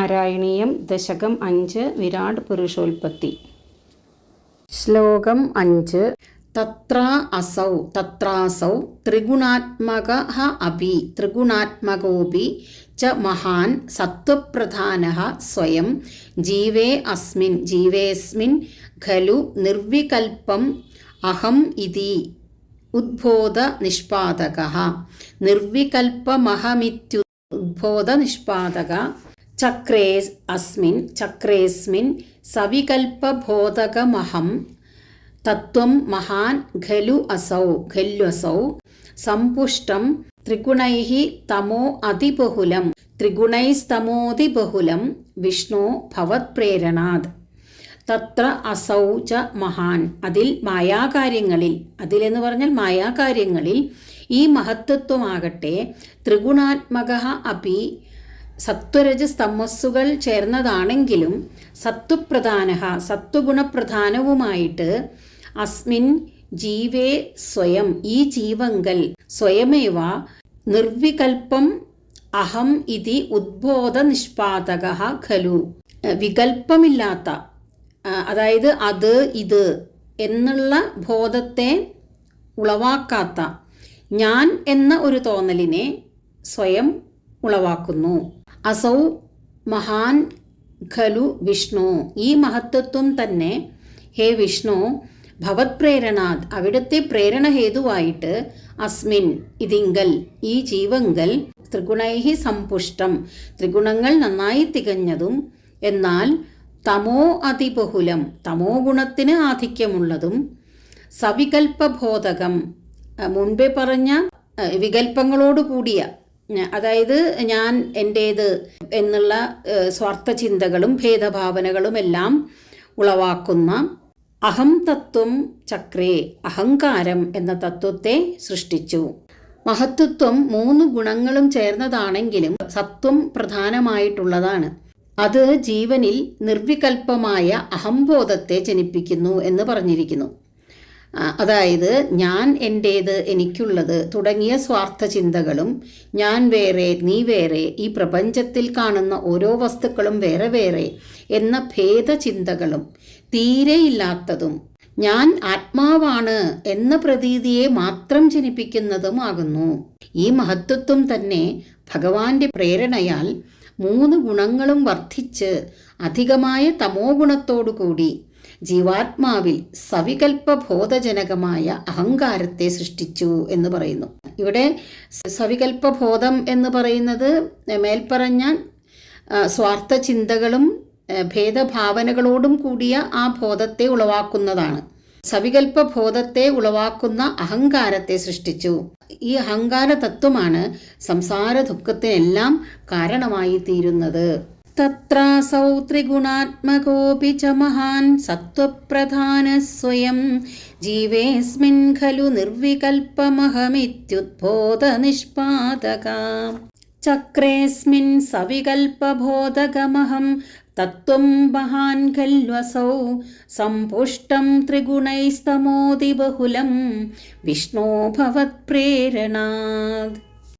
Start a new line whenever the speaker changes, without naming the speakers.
നാരായണീയം ദശകം 5 വിരാട് പുരുഷോൽപത്തി. ശ്ലോകം 5. തത്രാസൗ ത്രിഗുണാത്മകഃ അപി ത്രിഗുണാത്മകോപി ച മഹാൻ സത്വപ്രധാനഃ സ്വയം ജീവേസ്മിൻ ഖലു നിർവികൽപം അഹം ഇതി ഉദ്ബോധ നിഷ്പാദകഃ. നിർവികൽപമഹമിത്യുദ്ബോധ നിഷ്പാദക. ചക്രേസ്മിൻ സവികൽപബോധകമഹം തത്വം മഹാൻ ഖല്വസൗ സമ്പുഷ്ടം ത്രിഗുണൈഃ ത്രിഗുണൈസ്തമോതിബഹുലം വിഷ്ണോ ഭവത്പ്രേരണാത്. തത്ര അസൗ ച മഹാൻ, അതിൽ അതിലെന്ന് പറഞ്ഞാൽ മായാകാര്യങ്ങളിൽ ഈ മഹത്വത്വമാകട്ടെ ത്രിഗുണാത്മകഃ അപി സത്വരജസ് തമസ്സുകൾ ചേർന്നതാണെങ്കിലും സത്വപ്രധാനഃ സത്വഗുണപ്രധാനവുമായിട്ട് അസ്മിൻ ജീവേ സ്വയം ഈ ജീവങ്കൽ സ്വയമേവ നിർവികൽപം അഹം ഇതി ഉദ്ബോധ നിഷ്പാദകഃ ഖലു. വികൽപ്പമില്ലാത്ത, അതായത് അത് ഇത് എന്നുള്ള ബോധത്തെ ഉളവാക്കാത്ത ഞാൻ എന്ന ഒരു തോന്നലിനെ സ്വയം ഉളവാക്കുന്നു. അസൗ മഹാൻ ഖലു വിഷ്ണു, ഈ മഹത്വത്വം തന്നെ ഹേ വിഷ്ണു ഭവത്പ്രേരണാത് അവിടുത്തെ പ്രേരണ ഹേതുവായിട്ട് അസ്മിൻ ഇതിങ്കൽ ഈ ജീവങ്കൽ ത്രിഗുണൈഹി സമ്പുഷ്ടം ത്രിഗുണങ്ങൾ നന്നായി തികഞ്ഞതും എന്നാൽ തമോ അതിബഹുലം തമോ ഗുണത്തിന് ആധിക്യമുള്ളതും സവികൽപബോധകം മുൻപേ പറഞ്ഞ വികൽപ്പങ്ങളോട് കൂടിയ, അതായത് ഞാൻ എൻ്റേത് എന്നുള്ള സ്വാർത്ഥ ചിന്തകളും ഭേദഭാവനകളും എല്ലാം ഉളവാക്കുന്ന അഹം തത്വം ചക്രേ അഹങ്കാരം എന്ന തത്വത്തെ സൃഷ്ടിച്ചു. മഹത്വത്വം 3 ഗുണങ്ങളും ചേർന്നതാണെങ്കിലും സത്വം പ്രധാനമായിട്ടുള്ളതാണ്. അത് ജീവനിൽ നിർവികൽപ്പമായ അഹംബോധത്തെ ജനിപ്പിക്കുന്നു എന്ന് പറഞ്ഞിരിക്കുന്നു. അതായത് ഞാൻ എൻ്റേത് എനിക്കുള്ളത് തുടങ്ങിയ സ്വാർത്ഥ ചിന്തകളും ഞാൻ വേറെ നീ വേറെ ഈ പ്രപഞ്ചത്തിൽ കാണുന്ന ഓരോ വസ്തുക്കളും വേറെ വേറെ എന്ന ഭേദചിന്തകളും തീരെയില്ലാത്തതും ഞാൻ ആത്മാവാണ് എന്ന പ്രതീതിയെ മാത്രം ജനിപ്പിക്കുന്നതുമാകുന്നു. ഈ മഹത്വത്വം തന്നെ ഭഗവാന്റെ പ്രേരണയാൽ 3 ഗുണങ്ങളും വർദ്ധിച്ച് അധികമായ തമോ ഗുണത്തോടുകൂടി ജീവാത്മാവിൽ സവികൽപബോധജനകമായ അഹങ്കാരത്തെ സൃഷ്ടിച്ചു എന്ന് പറയുന്നു. ഇവിടെ സവികൽപബോധം എന്ന് പറയുന്നത് മേൽപ്പറഞ്ഞ സ്വാർത്ഥ ചിന്തകളും ഭേദഭാവനകളോടും കൂടിയ ആ ബോധത്തെ ഉളവാക്കുന്നതാണ്. സവികൽപബോധത്തെ ഉളവാക്കുന്ന അഹങ്കാരത്തെ സൃഷ്ടിച്ചു. ഈ അഹങ്കാര തത്വമാണ് സംസാര ദുഃഖത്തിനെല്ലാം കാരണമായി തീരുന്നത്. തത്രാസൗ ത്രിഗുണാത്മകോപി ച മഹാൻ സത്വപ്രധാന സ്വയം ജീവേസ്മിൻ ഖലു നിർവികൽപമഹമിത്യുദ്ബോധ നിഷ്പാദക. ചക്രേസ്മിൻ സവികൽപബോധകമഹം തത്വം മഹാൻ ഖല്വസൗ സമ്പുഷ്ടം ത്രിഗുണൈസ്തമോതിബഹുലം വിഷ്ണോ ഭവത്പ്രേരണാത്.